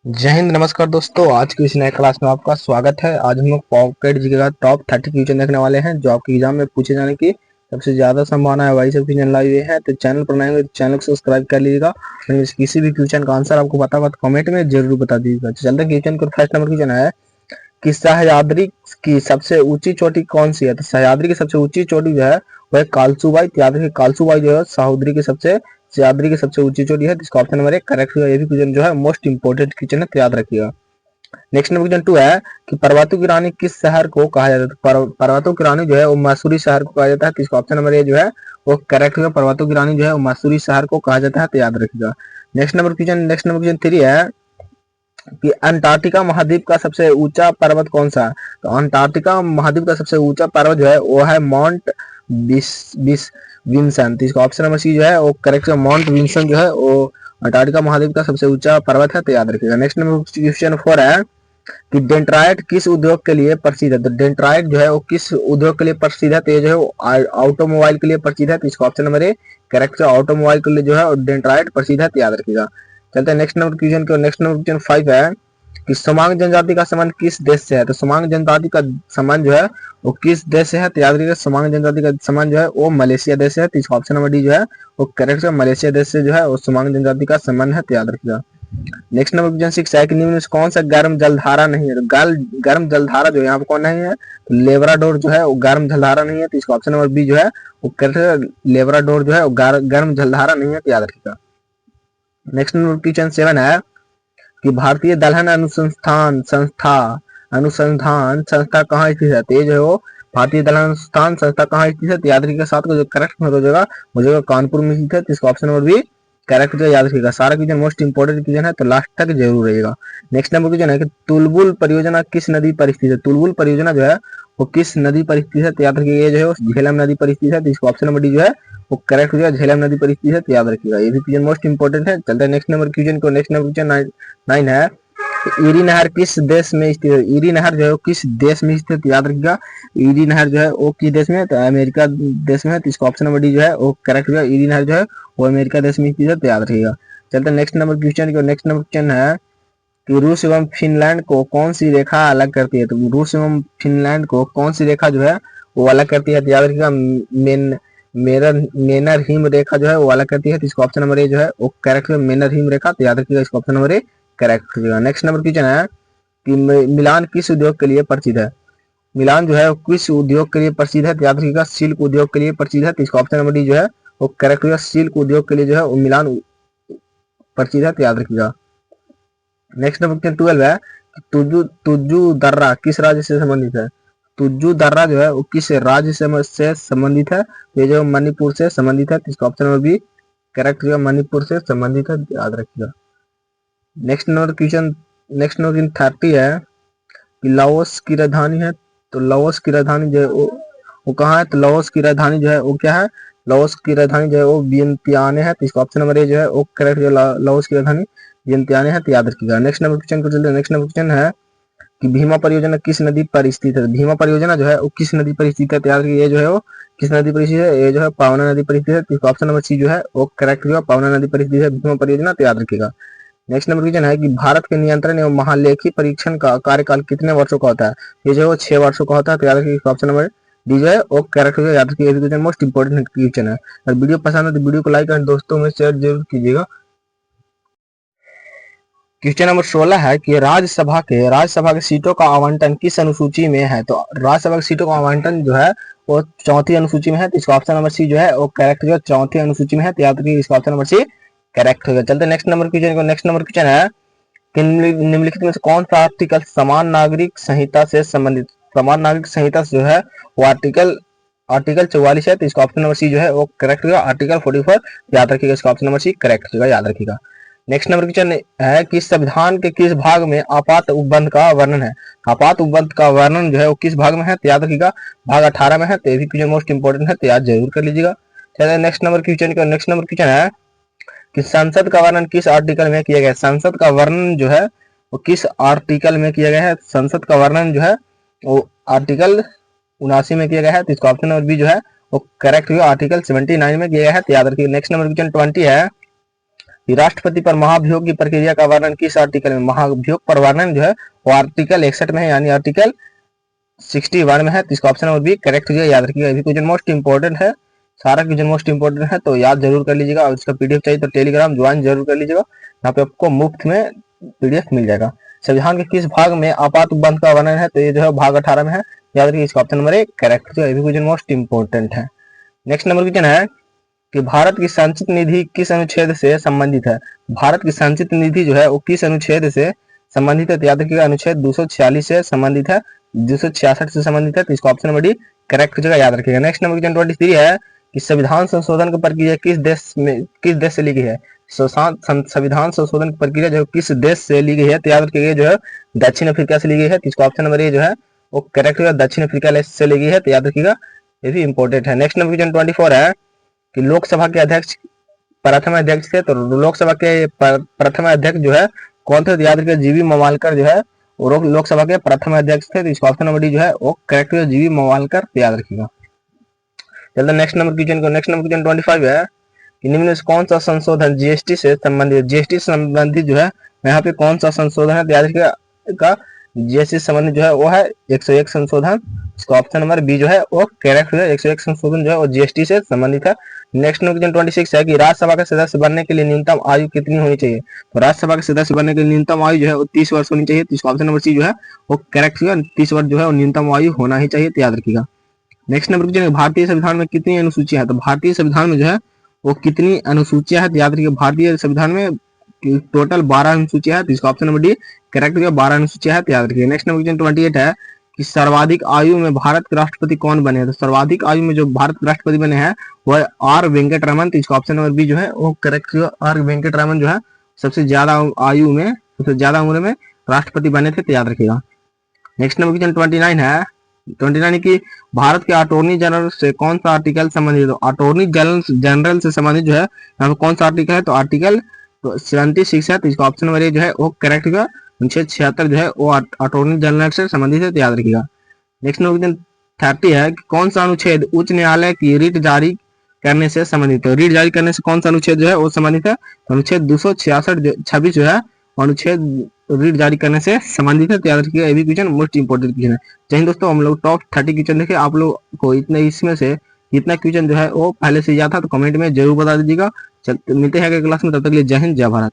जय हिंद, नमस्कार दोस्तों। आज की इस नए क्लास में आपका स्वागत है। आज हम लोग पॉकेट जीके का टॉप 30 क्वेश्चन देखने वाले हैं जो आपके एग्जाम में पूछे जाने की सबसे ज्यादा संभावना है। वही सब क्वेश्चन लाए हुए हैं, तो चैनल पर नए हो तो चैनल को सब्सक्राइब कर लीजिएगा। किसी भी क्वेश्चन का आंसर आपको पता होगा तो कमेंट में जरूर बता दीजिएगा। तो चलते क्वेश्चन को। फर्स्ट नंबर क्वेश्चन है कि सह्याद्री की सबसे ऊंची चोटी कौन सी है। तो सह्याद्री की सबसे ऊंची चोटी जो है वह कालसूबाई। तो याद रखिए, कालसूबाई जो है सह्याद्री की सबसे ऊंची चोटी है। तो इसका ऑप्शन नंबर 1 करेक्ट होगा। ये भी क्वेश्चन जो है मोस्ट इंपोर्टेंट क्वेश्चन है, तो याद रखिएगा। नेक्स्ट नंबर क्वेश्चन 2 है कि पर्वतों की रानी किस शहर को कहा जाता है। पर्वतों की रानी जो है वो मैसूरी शहर को कहा जाता है। तो इसका ऑप्शन नंबर ए जो है वो करेक्ट होगा। पर्वतों की रानी जो है वो मैसूरी शहर को कहा जाता है, तो याद रखिएगा। नेक्स्ट नंबर क्वेश्चन 3 है कि अंटार्कटिका महाद्वीप का सबसे ऊंचा पर्वत कौन सा है। तो अंटार्कटिका महाद्वीप का सबसे ऊंचा पर्वत जो है वो है माउंट बिस बिस विंसन। तो इसका ऑप्शन नंबर सी जो है वो करेक्ट है। माउंट विंसन जो है वो अंटार्कटिका महाद्वीप का सबसे ऊंचा पर्वत है, तो याद रखिएगा। नेक्स्ट नंबर क्वेश्चन 4 है कि डेंट्राइट किस उद्योग के लिए प्रसिद्ध है। तो डेंट्राइट जो है वो किस उद्योग के लिए प्रसिद्ध है। तो ये जो है वो ऑटोमोबाइल के लिए प्रसिद्ध है। तो इसका ऑप्शन नंबर ए करेक्ट है। ऑटोमोबाइल के लिए जो है डेंट्राइट प्रसिद्ध है, तो याद रखिएगा। चलते हैं नेक्स्ट नंबर क्वेश्चन को। नेक्स्ट नंबर क्वेश्चन 5 है कि समांग जनजाति का संबंध किस देश से है। तो समांग जनजाति का संबंध जो है वो किस देश से है। तो याद रखिएगा, समांग जनजाति का संबंध जो है वो मलेशिया देश से है। तो इसका ऑप्शन नंबर डी जो है वो करेक्ट है। मलेशिया देश से जो है वो समांग जनजाति का संबंध है, तो याद रखिएगा। नेक्स्ट नंबर क्वेश्चन 6 है कि निम्न में से कौन सा गर्म जलधारा नहीं है। तो गर्म जलधारा जो यहाँ पर कौन नहीं है, तो लेब्राडोर जो है वो गर्म जलधारा नहीं है। तो इसका ऑप्शन नंबर बी जो है वो करेक्ट है। लेब्राडोर जो है वो गर्म जलधारा नहीं है, तो याद रखिएगा। नेक्स्ट नंबर क्वेश्चन 7 है कि भारतीय दलहन अनुसंधान संस्था कहाँ स्थित है। तो ये जो है वो भारतीय दलहन अनुसंधान संस्था कहाँ स्थित है। तो याद रखिएगा, साथ को जो करेक्ट हो जाएगा वो जगह कानपुर में स्थित है। तो इसका ऑप्शन नंबर बी करेक्ट जो याद रखिएगा। सारा क्वेश्चन मोस्ट इंपोर्टेंट क्वेश्चन है, तो लास्ट तक जरूर रहेगा। नेक्स्ट नंबर क्वेश्चन है कि तुलबुल परियोजना किस नदी पर स्थित है। तुलबुल परियोजना जो है वो किस नदी पर स्थित है। तो याद रखिएगा, ये जो है वो झेलम नदी पर स्थित है। तो इसका ऑप्शन नंबर डी जो है वो करेक्ट हो जाएगा। झेलम नदी पर स्थित है, तो याद रखिएगा। ये भी क्वेश्चन मोस्ट इंपोर्टेंट है। चलते हैं नेक्स्ट नंबर क्वेश्चन को। नेक्स्ट नंबर क्वेश्चन 9 है ईरी नहर किस देश में स्थित है। ईरी नहर जो है वो किस देश में स्थित है, याद रखिएगा। ईरी नहर जो है वो किस देश में है, तो अमेरिका देश में है। तो इसका ऑप्शन नंबर डी जो है वो करेक्ट होगा। ईरी नहर जो है वो अमेरिका देश में स्थित है, तो याद रखिएगा। चलते नेक्स्ट नंबर क्वेश्चन को। नेक्स्ट नंबर क्वेश्चन है कि रूस एवं फिनलैंड को कौन सी रेखा अलग करती है। तो रूस एवं फिनलैंड को कौन सी रेखा जो है वो अलग करती है, तो याद रखिएगा मेनर हिम रेखा जो है वो अलग करती है। तो इसका ऑप्शन नंबर ए जो है वो करेक्ट है। मेनर हिम रेखा, तो याद रखिएगा। इसका ऑप्शन नंबर ए करेक्ट होगा। नेक्स्ट नंबर क्वेश्चन है कि मिलान किस उद्योग के लिए प्रसिद्ध है। मिलान जो है किस उद्योग के लिए प्रसिद्ध है, तो याद रखिएगा सिल्क उद्योग के लिए प्रसिद्ध है। तो इसका ऑप्शन नंबर डी जो है वो करेक्ट होगा। सिल्क उद्योग के लिए जो है वो मिलान प्रसिद्ध है, तो याद रखिएगा। नेक्स्ट नंबर क्वेश्चन 12 है तुज्जू दर्रा किस राज्य से संबंधित है। तुज्जू दर्रा जो है वो किस राज्य से संबंधित है। तो ये जो मणिपुर से संबंधित है। तो इसका ऑप्शन नंबर बी करेक्ट होगा। मणिपुर से संबंधित है, याद रखिएगा। नेक्स्ट नंबर क्वेश्चन 30 है कि लाओस की राजधानी है। तो लाओस की राजधानी जो है वो कहाँ है। तो लाओस की राजधानी जो है वो क्या है। लाओस की राजधानी जो है वो वियंतियाने है। तो इसका ऑप्शन नंबर ए जो है वो करेक्ट जो लाओस की राजधानी वियंतियाने है, तो याद रखिएगा। नेक्स्ट नंबर क्वेश्चन को चलते हैं। नेक्स्ट नंबर क्वेश्चन है कि भीमा परियोजना किस नदी पर स्थित है। भीमा परियोजना जो है वो किस नदी पर स्थित है, तो याद रखिए। ये जो है वो किस नदी पर स्थित है, ये जो है पावना नदी पर स्थित है। तो इसका ऑप्शन नंबर सी जो है वो करेक्ट होगा। पावना नदी पर स्थित है भीमा परियोजना, तो याद रखिएगा। नेक्स्ट नंबर क्वेश्चन है कि भारत के नियंत्रण एवं महालेखी परीक्षण का कार्यकाल कितने वर्षों का होता है। ये जो है 6 वर्षों का होता है, तो याद रखिए। ऑप्शन नंबर डी जो है वो करेक्ट होगा, याद रखिए। क्वेश्चन मोस्ट इंपोर्टेंट क्वेश्चन है। अगर वीडियो पसंद है तो वीडियो को लाइक और दोस्तों में शेयर जरूर कीजिएगा। क्वेश्चन नंबर 16 है कि राज्यसभा के सीटों का आवंटन किस अनुसूची में है। तो राज्यसभा की सीटों का आवंटन जो है वो चौथी अनुसूची में है। तो इसका ऑप्शन नंबर सी जो है वो करेक्ट होगा। चौथी अनुसूची में है, तो याद रखिए। इसका ऑप्शन नंबर सी करेक्ट होगा। चलते नेक्स्ट नंबर क्वेश्चन को। नेक्स्ट नंबर क्वेश्चन है कि निम्नलिखित में से कौन सा आर्टिकल समान नागरिक संहिता से संबंधित। समान नागरिक संहिता से जो है वो आर्टिकल 44 है। तो इसका ऑप्शन नंबर सी जो है वो करेक्ट होगा। आर्टिकल 44 याद रखिएगा। इसका ऑप्शन नंबर सी करेक्ट होगा, याद रखिएगा। नेक्स्ट नंबर क्वेश्चन है कि संविधान के किस भाग में आपात उपबंध का वर्णन है। आपात उपबंध का वर्णन जो है वो किस भाग में है, तो याद रखिएगा भाग 18 में है। तो ये भी क्वेश्चन मोस्ट इंपोर्टेंट है, तो याद जरूर कर लीजिएगा। चलिए नेक्स्ट नंबर क्वेश्चन का। नेक्स्ट नंबर क्वेश्चन है कि संसद का वर्णन किस आर्टिकल में किया गया है। संसद का वर्णन जो है वो किस आर्टिकल में किया गया है। संसद का वर्णन जो है वो आर्टिकल 79 में किया गया है। तो इसका ऑप्शन नंबर बी जो है वो करेक्ट हुआ। आर्टिकल 79 में किया गया है, तो याद रखिए। नेक्स्ट नंबर क्वेश्चन 20 है कि राष्ट्रपति पर महाभियोग की प्रक्रिया का वर्णन किस आर्टिकल में, महाभियोग पर वर्णन जो है वो आर्टिकल 61 में है, यानी आर्टिकल 61 में है। तो इसका ऑप्शन नंबर बी करेक्ट हो, याद रखिएगा। ये क्वेश्चन मोस्ट इंपॉर्टेंट है, सारा क्वेश्चन मोस्ट इंपॉर्टेंट है, तो याद जरूर कर लीजिएगा। और इसका पीडीएफ चाहिए तो टेलीग्राम ज्वाइन जरूर कर लीजिएगा, यहाँ पे आपको मुफ्त में पीडीएफ मिल जाएगा। संविधान के किस भाग में आपात उपबंध का वर्णन है, तो ये जो है भाग 18 में है, याद रखिए। इसका ऑप्शन नंबर ए करेक्ट, ये भी क्वेश्चन मोस्ट इंपॉर्टेंट है। नेक्स्ट नंबर क्वेश्चन है कि भारत की संचित निधि किस अनुच्छेद से संबंधित है। भारत की संचित निधि जो है वो किस अनुच्छेद से संबंधित है, तो याद रखिएगा अनुच्छेद 246 से संबंधित है, 266 से संबंधित है। तो इसका ऑप्शन नंबर डी करेक्ट हो जाएगा, याद रखिएगा। नेक्स्ट नंबर क्वेश्चन 23 है कि संविधान संशोधन की प्रक्रिया किस देश से ली गई है। संविधान संशोधन की प्रक्रिया जो किस देश से ली गई है, तो याद रखिएगा जो है दक्षिण अफ्रीका से ली गई है। तो इसका ऑप्शन नंबर ए जो है वो करेक्ट होगा, दक्षिण अफ्रीका से ली गई है, तो याद रखिएगा ये भी इंपॉर्टेंट है। नेक्स्ट नंबर क्वेश्चन 24 है कि लोकसभा के अध्यक्ष प्रथम अध्यक्ष थे, तो लोकसभा के प्रथम अध्यक्ष जो है कौन थे, तो याद रखिएगा जीवी मवालकर जो है वो लोकसभा के प्रथम अध्यक्ष थे। तो इसका ऑप्शन नंबर डी जो है वो करेक्ट है, जीवी मवालकर, याद रखिएगा। चलते नेक्स्ट नंबर क्वेश्चन को। नेक्स्ट नंबर क्वेश्चन 25 है कि निम्न में से कौन सा संशोधन जीएसटी से संबंधित, जीएसटी से संबंधित जो है यहाँ पे कौन सा संशोधन है, तो याद रखिएगा जीएसटी से संबंधित जो है वो है 101 संशोधन। इसका ऑप्शन नंबर बी जो है वो करेक्ट है, 101 संशोधन जो है वो जीएसटी से संबंधित है। नेक्स्ट क्वेश्चन 26 है कि राज्यसभा का सदस्य बनने के लिए न्यूनतम आयु कितनी होनी चाहिए, तो राज्यसभा के सदस्य बनने के लिए न्यूनतम आयु जो है वो 30 वर्ष होनी चाहिए। तो इसका ऑप्शन नंबर सी जो है वो करेक्ट है, 30 वर्ष जो है वो न्यूनतम आयु होना ही चाहिए, तो याद रखिएगा। नेक्स्ट नंबर क्वेश्चन, भारतीय संविधान में कितनी अनुसूचियां है, तो भारतीय संविधान में जो है वो कितनी अनुसूचियां है, तो याद रखिए भारतीय संविधान में टोटल 12 अनुसूचियां है। तो इसका ऑप्शन नंबर डी करेक्ट है, 12 अनुसूचियां है, तो याद रखिए। नेक्स्ट नंबर क्वेश्चन 28 है कि सर्वाधिक आयु में भारत के राष्ट्रपति कौन बने हैं, तो सर्वाधिक आयु में जो भारत के राष्ट्रपति बने हैं वह आर वेंकट रमन। तो इसका ऑप्शन नंबर बी जो है वो करेक्ट है, आर वेंकट रमन जो है सबसे ज्यादा आयु में, सबसे ज्यादा उम्र में राष्ट्रपति बने थे, तो याद रखिएगा। नेक्स्ट नंबर क्वेश्चन 29 है, 29 की भारत के अटॉर्नी जनरल से कौन सा आर्टिकल संबंधित है, अटॉर्नी जनरल से संबंधित जो है यहाँ पे कौन सा आर्टिकल है, तो आर्टिकल 76 है। तो इसका ऑप्शन नंबर ए जो है वो करेक्ट होगा, अनुच्छेद 76 जो है वो अटॉर्नी जनरल से संबंधित है, तो याद रखिएगा। नेक्स्ट क्वेश्चन 30 है कि कौन सा अनुच्छेद उच्च न्यायालय की रिट जारी करने से संबंधित है, रिट जारी करने से कौन सा अनुच्छेद जो है वो संबंधित है, तो अनुच्छेद 266 जो है अनुच्छेद रिट जारी करने से संबंधित है, तो याद रखिएगा। ये भी क्वेश्चन मोस्ट इंपोर्टेंट क्वेश्चन है। जय हिंद दोस्तों, हम लोग टॉप 30 क्वेश्चन देखे, आप लोग को इतने इसमें से कितना क्वेश्चन जो है वो पहले से याद था, तो कमेंट में जरूर बता दीजिएगा। मिलते हैं अगले क्लास में, तब तक के लिए जय हिंद जय भारत।